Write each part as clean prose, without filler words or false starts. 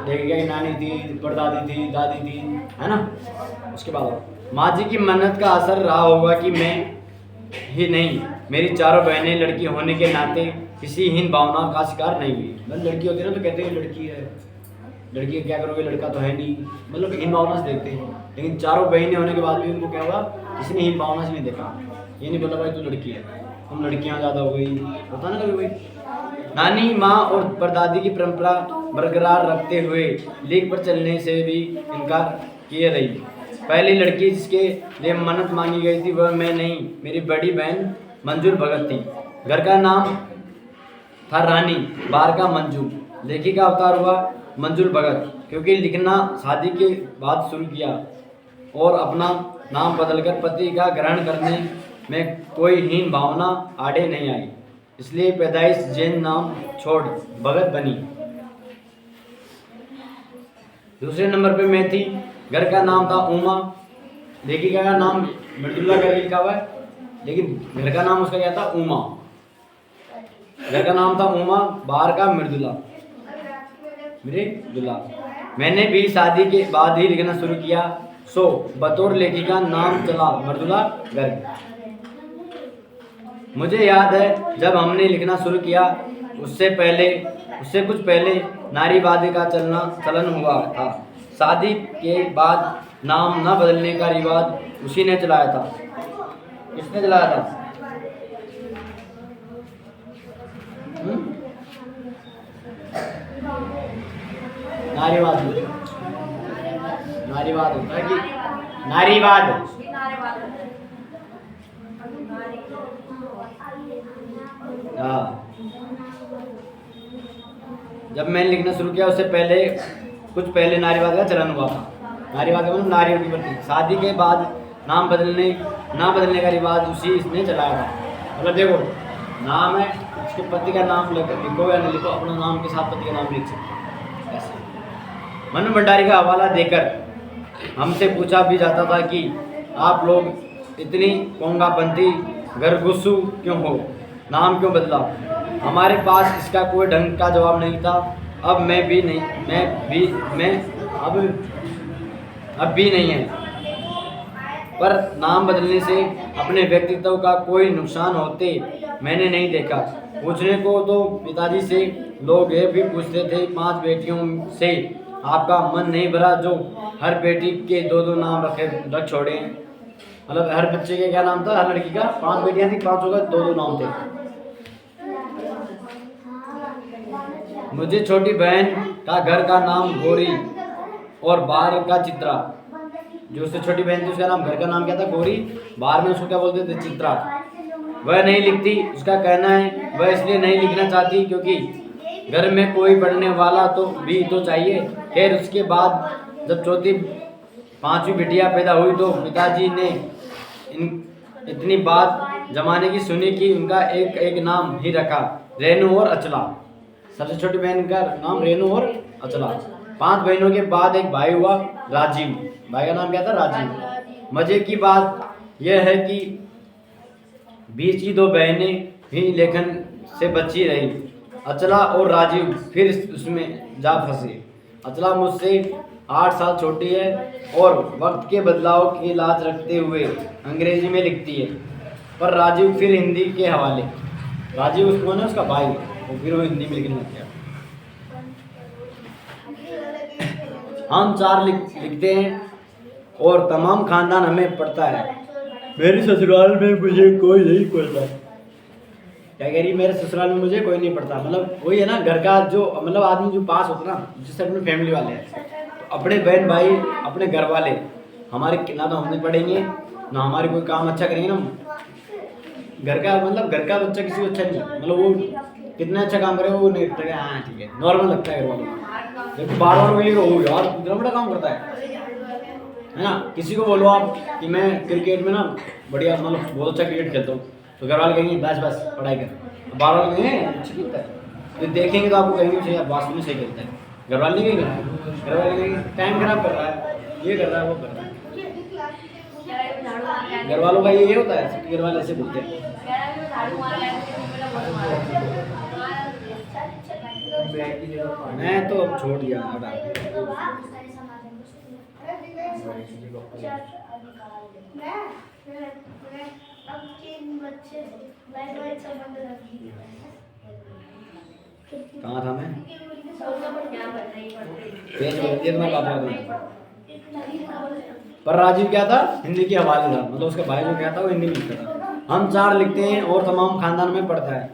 देखेगा कि नानी थी, परदादी थी, दादी थी, है ना। उसके बाद माँ जी की मेहनत का असर रहा होगा कि मैं ही नहीं, मेरी चारों बहनें लड़की होने के नाते किसी हीन भावना का शिकार नहीं हुई। मतलब लड़की होती है ना तो कहते हैं लड़की है, लड़की क्या करोगे, लड़का तो है नहीं, मतलब हीन भावना से देखते हैं। लेकिन चारों बहनें होने के बाद भी उनको क्या हुआ, किसी ने हीन भावना से नहीं देखा। ये नहीं बोला भाई तू लड़की है, तुम लड़कियां ज़्यादा हो गई, होता ना कभी भाई। नानी माँ और परदादी की परंपरा बरकरार रखते हुए लीग पर चलने से भी इनकार किए रही। पहली लड़की जिसके लिए मन्नत मांगी गई थी वह मैं नहीं, मेरी बड़ी बहन मंजूर भगत थी। घर का नाम था रानी, बाहर का मंजू। लेखी का अवतार हुआ मंजूर भगत, क्योंकि लिखना शादी के बाद शुरू किया और अपना नाम बदलकर पति का ग्रहण करने में कोई हीन भावना आड़े नहीं आई, इसलिए पैदाइश जैन नाम छोड़ भगत बनी। दूसरे नंबर पे मैं थी, घर का नाम था उमा। लेखिका का नाम मृदुला करके लिखा हुआ है, लेकिन घर का नाम उसका क्या था, उमा। घर का नाम था उमा, बाहर का मृदुला, मृदुला। मैंने भी शादी के बाद ही लिखना शुरू किया, सो बतौर लेखिका नाम चला मृदुला गर्ग। मुझे याद है जब हमने लिखना शुरू किया उससे कुछ पहले नारीवादी का चलन हुआ था। शादी के बाद नाम न बदलने का रिवाज उसी ने चलाया था। किसने चलाया था? नारीवाद होता है कि नारीवाद। हाँ, जब मैंने लिखना शुरू किया उससे कुछ पहले नारीवाद का चलन हुआ था। नारीवाद का मतलब नारियों की प्रति। शादी के बाद नाम ना बदलने का रिवाज उसी इसने चलाया था। मतलब देखो, नाम है, उसके पति का नाम लिखो या नहीं लिखो, अपना नाम के साथ पति का नाम लिख सकते ऐसे। मनु भंडारी का हवाला देकर हमसे पूछा भी जाता था कि आप लोग इतनी पोंगापंथी घरघुसू क्यों हो, नाम क्यों बदला। हमारे पास इसका कोई ढंग का जवाब नहीं था। अब भी नहीं है, पर नाम बदलने से अपने व्यक्तित्व का कोई नुकसान होते मैंने नहीं देखा। पूछने को तो पिताजी से लोग ये भी पूछते थे, 5 बेटियों से आपका मन नहीं भरा जो हर बेटी के 2-2 नाम रख छोड़े हैं। मतलब हर बच्चे के क्या नाम था, हर लड़की का 5 बेटियां थी, 5 का 2-2 नाम थे। मुझे छोटी बहन का घर का नाम गौरी और बाहर का चित्रा। जो उससे छोटी बहन थी उसका नाम, घर का नाम क्या था, गौरी, बाहर में उसको क्या बोलते थे, चित्रा। वह नहीं लिखती, उसका कहना है वह इसलिए नहीं लिखना चाहती क्योंकि घर में कोई पढ़ने वाला भी तो चाहिए। खैर उसके बाद जब 4-5वीं बिटिया पैदा हुई तो पिताजी ने इतनी बात जमाने की सुनी कि उनका एक नाम ही रखा, रेणु और अचला। सबसे छोटी बहन का नाम रेणु और अचला। 5 बहनों के बाद एक भाई हुआ, राजीव। भाई का नाम क्या था, राजीव। मजे की बात यह है कि बीच की 2 बहनें ही लेखन से बची रही। अचला और राजीव फिर उसमें जा फंसे। अचला मुझसे 8 साल छोटी है और वक्त के बदलाव की लाज रखते हुए अंग्रेजी में लिखती है, पर राजीव फिर हिंदी के हवाले। राजीव उसको ना उसका भाई, और फिर वो हिंदी में लिखने लग गया। हम 4 लिखते हैं और तमाम खानदान हमें पढ़ता है। मेरे ससुराल में मुझे कोई नहीं पढ़ता। क्या कह रही, मेरे ससुराल में मुझे कोई नहीं पढ़ता। मतलब वही है ना, घर का जो मतलब आदमी जो पास होता ना, जिससे अपने फैमिली वाले हैं, तो अपने बहन भाई, अपने घर वाले हमारे ना तो हमने पढ़ेंगे ना हमारे कोई काम अच्छा करेंगे ना। घर का मतलब घर का बच्चा किसी को अच्छा नहीं, मतलब वो कितना अच्छा काम करे वो नहीं लगता है, हाँ ठीक है, नॉर्मल लगता है घर वालों को। जब बार-बार बोलिएगा वो यार इतना बड़ा काम करता है ना। किसी को बोलो आप कि मैं क्रिकेट में ना बढ़िया, मतलब बहुत अच्छा क्रिकेट खेलता हूँ, तो घर वाले कहेंगे बस पढ़ाई कर। बार बार कहेंगे अच्छा खेलता है, तो देखेंगे तो आपको कहेंगे सही, बात में सही खेलता है। घर वाले नहीं कहेंगे, घर वाले कहेंगे टाइम खराब कर रहा है, ये कर रहा है, वो कर रहा है। घर वालों का ये होता है, सबके घर वाले ऐसे बोलते हैं। मैं तो अब छोड़ दिया हटा। कहाँ था मैं? पेज बोल दिया तो मैं बात कर। पर राजीव क्या था? हिंदी की हवाले था, मतलब उसका भाई जो क्या था वो हिंदी में लिखता था। हम 4 लिखते हैं और तमाम खानदान में पढ़ता है।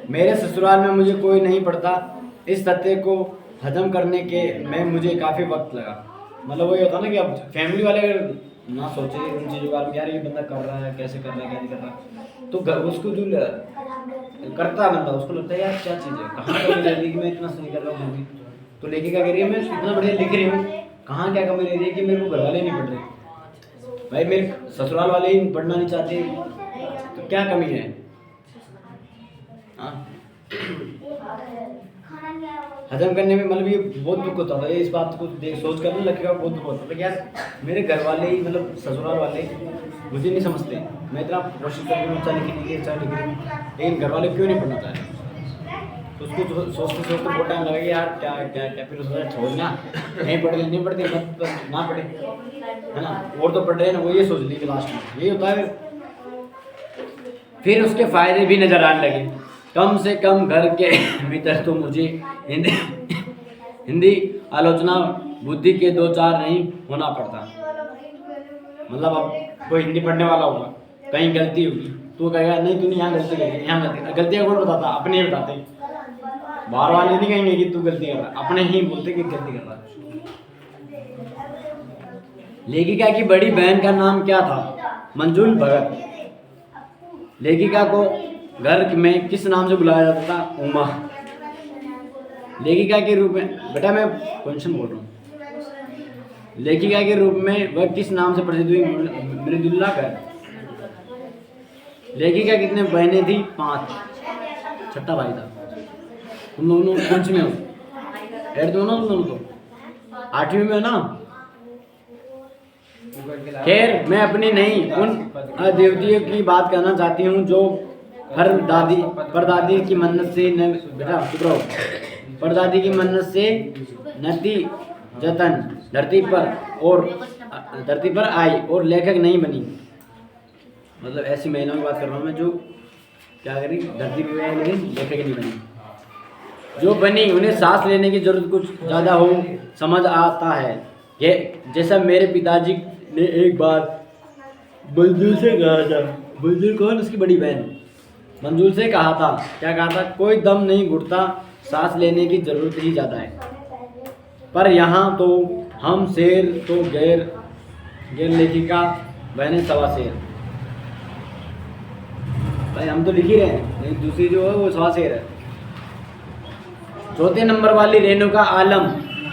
मेरे ससुराल में मुझे कोई नहीं पढ़ता। इस तथ्य को हजम करने के में मुझे काफ़ी वक्त लगा। मतलब वही होता ना कि अब फैमिली वाले अगर ना सोचे उन चीज़ों का, यार ये बंदा कर रहा है, कैसे कर रहा है, क्या नहीं कर रहा, तो उसको जो करता बंदा उसको लगता है यार क्या चीज़ है, कहाँ कमी रह रही कि मैं इतना सही कर रहा हूँ। तो लेके क्या करिए, मैं इतना बढ़िया लिख रही हूँ, कहाँ क्या कमी रह रही है कि मेरे को घर वाले नहीं पढ़ रहे, भाई मेरे ससुराल वाले ही पढ़ना नहीं चाहते, तो क्या कमी है। हाँ, हजम करने में मतलब ये बहुत दुख होता था। ये इस बात को देख सोच कर लगेगा बहुत दुख होता था यार मेरे घर वाले ही, मतलब ससुराल वाले मुझे नहीं समझते। मैं इतना कोशिश करके अच्छा लिखने की, अच्छा लिख रही हूँ, लेकिन घर वाले क्यों नहीं पढ़ना चाह रहे। तो उसको सोचते सोचते बहुत टाइम लगेगा यार क्या क्या क्या, फिर उसका छोड़ना, नहीं पढ़े नहीं पढ़ते ना पढ़े, है ना, और तो पढ़ रहे हैं ना, वो ये सोच ली लास्ट में यही होता है। फिर उसके फायदे भी नजर आने लगे। कम से कम घर के भीतर तो मुझे हिंदी आलोचना बुद्धि के 2-4 नहीं होना पड़ता। मतलब अब कोई हिंदी पढ़ने वाला होगा, कहीं गलती होगी तो कहेगा नहीं तूने यहाँ गलती करी, यहाँ गलती। गलतियाँ कौन बताता? अपने ही बताते, बाहर वाले नहीं कहेंगे कि तू गलती कर रहा, अपने ही बोलते कि गलती कर रहा। लेखिका की बड़ी बहन का नाम क्या था? मंजुल भगत। लेखिका को घर में किस नाम से बुलाया जाता था? उमा। लेखिका के रूप में, बेटा मैं क्वेश्चन बोल रहा हूँ, लेखिका के रूप में वह किस नाम से प्रसिद्ध हुई? मृदुला कर। लेखिका कितने बहनें थी? 5, छठा भाई था। तुम दोनों कौन सी में हो? 8 में हो ना तुम दोनों? तो 8वीं में हो ना? खैर मैं अपनी नहीं उन देवतियों की बात करना चाहती हूँ जो हर परदादी की मन्नत से बेटा चुप रहो, परदादी की मन्नत से नती जतन धरती पर आई और लेखक नहीं बनी। मतलब ऐसी महिलाओं की बात कर रहा हूँ मैं जो क्या करी, धरती पर आई लेकिन लेखक नहीं बनी। जो बनी उन्हें सांस लेने की जरूरत कुछ ज़्यादा हो समझ आता है। ये जैसा मेरे पिताजी ने एक बार मंजुल से कहा था, मंजुल कौन? उसकी बड़ी बहन। मंजुल से कहा था, क्या कहा था? कोई दम नहीं घुटता, सांस लेने की जरूरत ही ज़्यादा है। पर यहाँ तो हम शेर तो गैर लेखिका बहने सवा शेर। भाई हम तो लिख ही रहे हैं, लेकिन दूसरी जो है वो सवा शेर है। चौथे नंबर वाली रेणुका आलम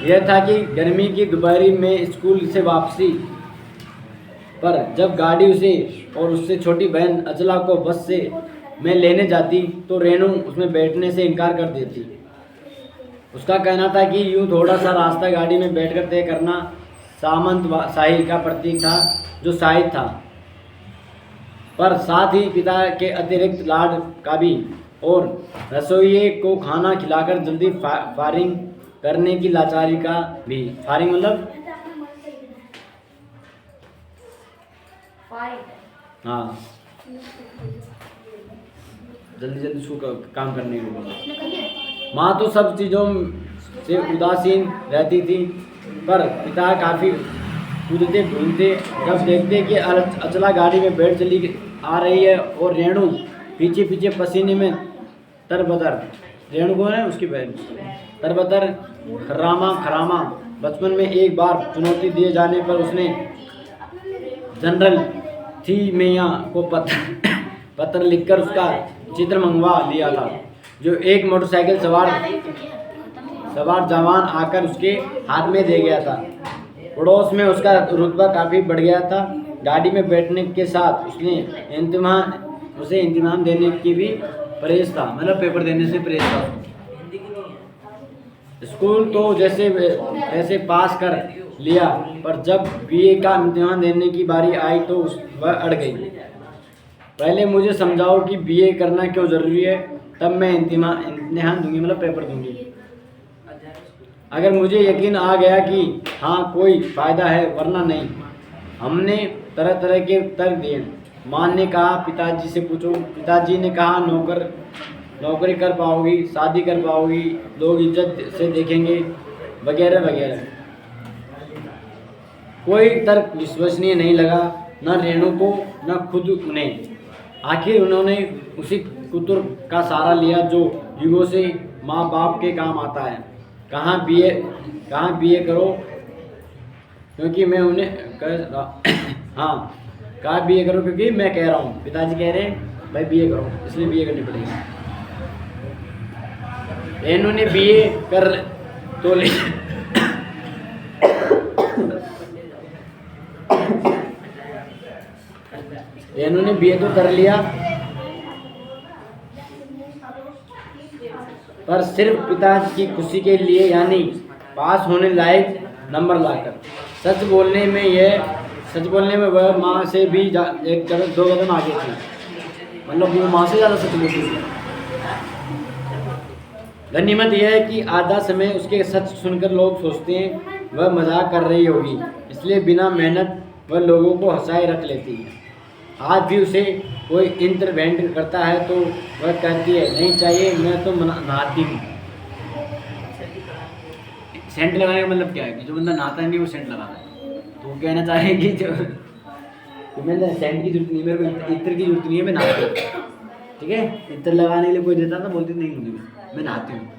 यह था कि गर्मी की दोपहरी में स्कूल से वापसी पर जब गाड़ी उसे और उससे छोटी बहन अचला को बस से में लेने जाती तो रेणु उसमें बैठने से इनकार कर देती। उसका कहना था कि यूँ थोड़ा सा रास्ता गाड़ी में बैठकर तय करना सामंत शाही का प्रतीक था, जो शाहिद था, पर साथ ही पिता के अतिरिक्त लाड का भी, और रसोइये को खाना खिलाकर जल्दी फायरिंग करने की लाचारी का भी। फायरिंग मतलब हाँ, जल्दी जल्दी उसको काम करने के लिए। माँ तो सब चीज़ों से उदासीन रहती थी, पर पिता काफ़ी कूदते ढूंढते जब देखते कि अचला गाड़ी में बैठ चली आ रही है और रेणु पीछे पीछे पसीने में तरबतर, रेणु को है उसकी बहन, तरबतर खरामा। बचपन में एक बार चुनौती दिए जाने पर उसने जनरल थी मैया को पत्र लिखकर उसका चित्र मंगवा लिया था, जो एक मोटरसाइकिल सवार जवान आकर उसके हाथ में दे गया था। पड़ोस में उसका रुतबा काफ़ी बढ़ गया था। गाड़ी में बैठने के साथ उसे इम्तिहान देने की भी परहेज था, मतलब पेपर देने से परहेज था। स्कूल तो जैसे पास कर लिया, पर जब बीए का इम्तिहान देने की बारी आई तो वह अड़ गई। पहले मुझे समझाओ कि बीए करना क्यों ज़रूरी है, तब मैं इम्तिहान दूंगी, मतलब पेपर दूंगी। अगर मुझे यकीन आ गया कि हाँ कोई फ़ायदा है वरना नहीं। हमने तरह तरह के तर्क दिए। माँ ने कहा पिताजी से पूछो, पिताजी ने कहा नौकरी कर पाओगी, शादी कर पाओगी, लोग इज्जत से देखेंगे, वगैरह वगैरह। कोई तर्क विश्वसनीय नहीं लगा, न रेणु को न खुद उन्हें। आखिर उन्होंने उसी कुतुर का सहारा लिया जो युगों से माँ बाप के काम आता है। कहाँ बीए करो क्योंकि मैं उन्हें हाँ, कहा बीए करो क्योंकि मैं कह रहा हूँ। पिताजी कह रहे हैं भाई बीए करो, इसलिए बीए करनी पड़ेगी। रेणु ने बीए कर तो ले रेणु ने बीए तो कर लिया, पर सिर्फ पिताजी की खुशी के लिए, यानी पास होने लायक नंबर लाकर। सच बोलने में वह माँ से भी एक कदम 2 कदम आगे थी। मतलब वो माँ से ज़्यादा सच बोलती थी। गनीमत यह है कि आधा समय उसके सच सुनकर लोग सोचते हैं वह मजाक कर रही होगी, इसलिए बिना मेहनत वह लोगों को हंसाए रख लेती है। आज भी उसे कोई इंटरवेंट करता है तो वह कहती है नहीं चाहिए, मैं तो नहाती हूँ। सेंट लगाने का मतलब क्या है कि जो बंदा नहाता नहीं वो सेंट लगाता है। तो वो कहना चाहे कि जो मैंने सेंट की जरूरत नहीं, मेरे को इत्र की जरूरत नहीं है, मैं नहाती हूँ। ठीक है, इत्र लगाने के लिए कोई देता था, बोलती नहीं मुझे, मैं नहाती हूँ।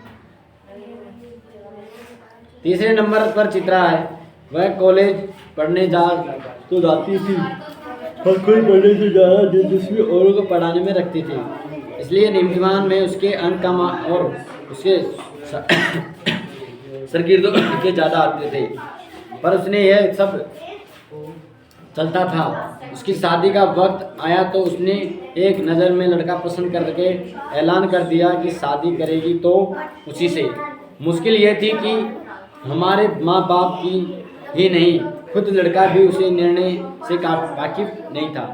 तीसरे नंबर पर चित्रा है। वह कॉलेज पढ़ने जाती थी और खुद पढ़ने से ज़्यादा दिलचस्पी औरों को पढ़ाने में रखती थी, इसलिए इम्तिहान में उसके अंक कम और उसके सरकीर्दों के ज़्यादा आते थे। पर उसने यह सब चलता था। उसकी शादी का वक्त आया तो उसने एक नज़र में लड़का पसंद करके ऐलान कर दिया कि शादी करेगी तो उसी से। मुश्किल यह थी कि हमारे माँ बाप की ही नहीं, खुद लड़का भी उसे निर्णय से वाकिफ नहीं था।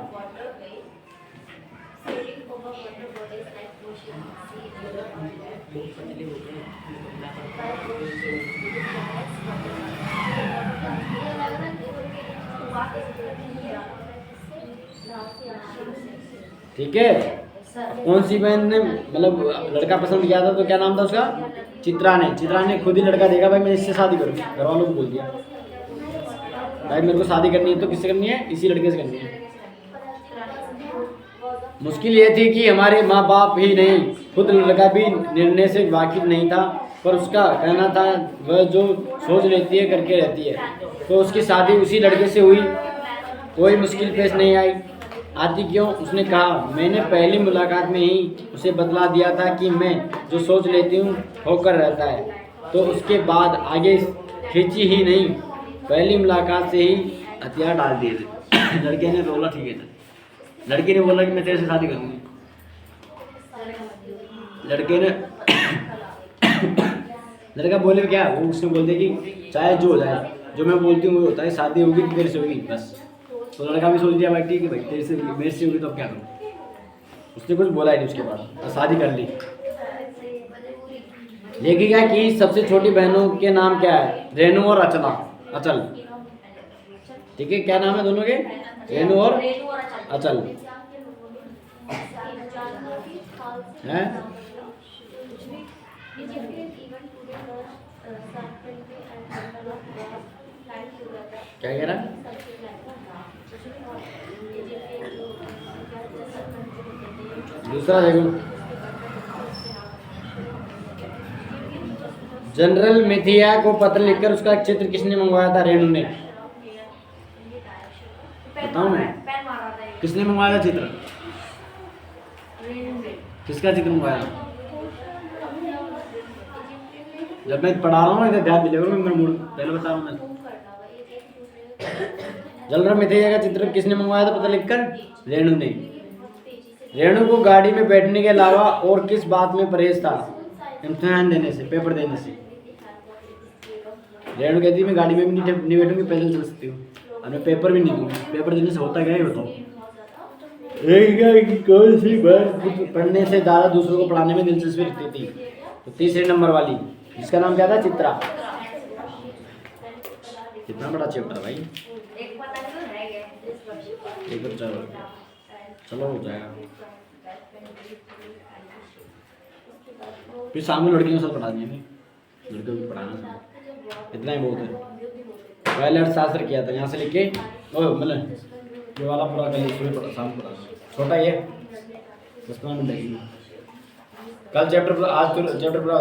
ठीक है, कौन सी बहन ने मतलब लड़का पसंद किया था तो क्या नाम था उसका? चित्रा ने खुद ही लड़का देखा, भाई मैं इससे शादी करूँगी। घर वालों को बोल दिया भाई मेरे को शादी करनी है तो किससे करनी है? इसी लड़के से करनी है। मुश्किल ये थी कि हमारे माँ बाप ही नहीं, खुद लड़का भी निर्णय से वाकिफ नहीं था। पर उसका कहना था वह जो सोच लेती है करके रहती है, तो उसकी शादी उसी लड़के से हुई। कोई मुश्किल पेश नहीं आती क्यों? उसने कहा मैंने पहली मुलाकात में ही उसे बतला दिया था कि मैं जो सोच लेती हूँ होकर रहता है, तो उसके बाद आगे खींची ही नहीं, पहली मुलाकात से ही हथियार डाल दिए थे। लड़के ने बोला ठीक है, लड़की ने बोला कि मैं तेरे से शादी करूँगी। लड़के ने लड़का बोले क्या? वो उसने बोल दिया कि चाहे जो हो जाए, जो मैं बोलती हूँ वो होता है, शादी होगी तो तेरे से होगी बस। तो लड़का भी सोच लिया भाई ठीक है भाई तेरे से मेरे से होगी तो अब क्या करूँ। उसने कुछ बोला ही नहीं उसके बाद, शादी कर ली। लेखिका की सबसे छोटी बहनों के नाम क्या है? रेणु और अचल। ठीक है, क्या नाम है दोनों के? रेणु और अचल है। क्या कह रहा? दूसरा देखो, जनरल मिथिया को पत्र लिखकर उसका चित्र किसने मंगवाया था? रेणु ने। बताऊं मैं? किसने मंगवाया था चित्र? किसका चित्र मंगवाया? जब मैं पढ़ा रहा हूँ इधर ध्यान दीजिएगा, मैं मूड पहले बता रहा हूँ। मैं जनरल मिथिया का चित्र किसने मंगवाया था पता लिखकर? रेणु ने। रेणु को गाड़ी में बैठने के अलावा और किस बात में परहेज था? इम्तिहान देने से, पेपर देने से। रेणु कहती मैं गाड़ी में भी नहीं बैठूंगी, पैदल चल सकती हूँ, और मैं पेपर भी नहीं दूंगी। पेपर देने से होता क्या है बताओ? कौन सी बात पढ़ने से ज़्यादा दूसरों को पढ़ाने में दिलचस्पी रखती थी? तो तीसरे नंबर वाली, जिसका नाम क्या था? चित्रा। कितना बड़ा चैप्टर है भाई। एक पता नहीं रह गया इस वर्ष। एक बच्चा चलो हो जाएगा। फिर शाम में लड़कियों के साथ पढ़ा देंगे, लड़कियों को पढ़ाना इतना ही बहुत है। पहले शास्त्र किया था यहाँ से लेके मतलब ये वाला पूरा कल सुबह पढ़ा, शाम को पढ़ा, छोटा ये 10-15 मिनट लगेंगे। कल चैप्टर आज चैप्टर पूरा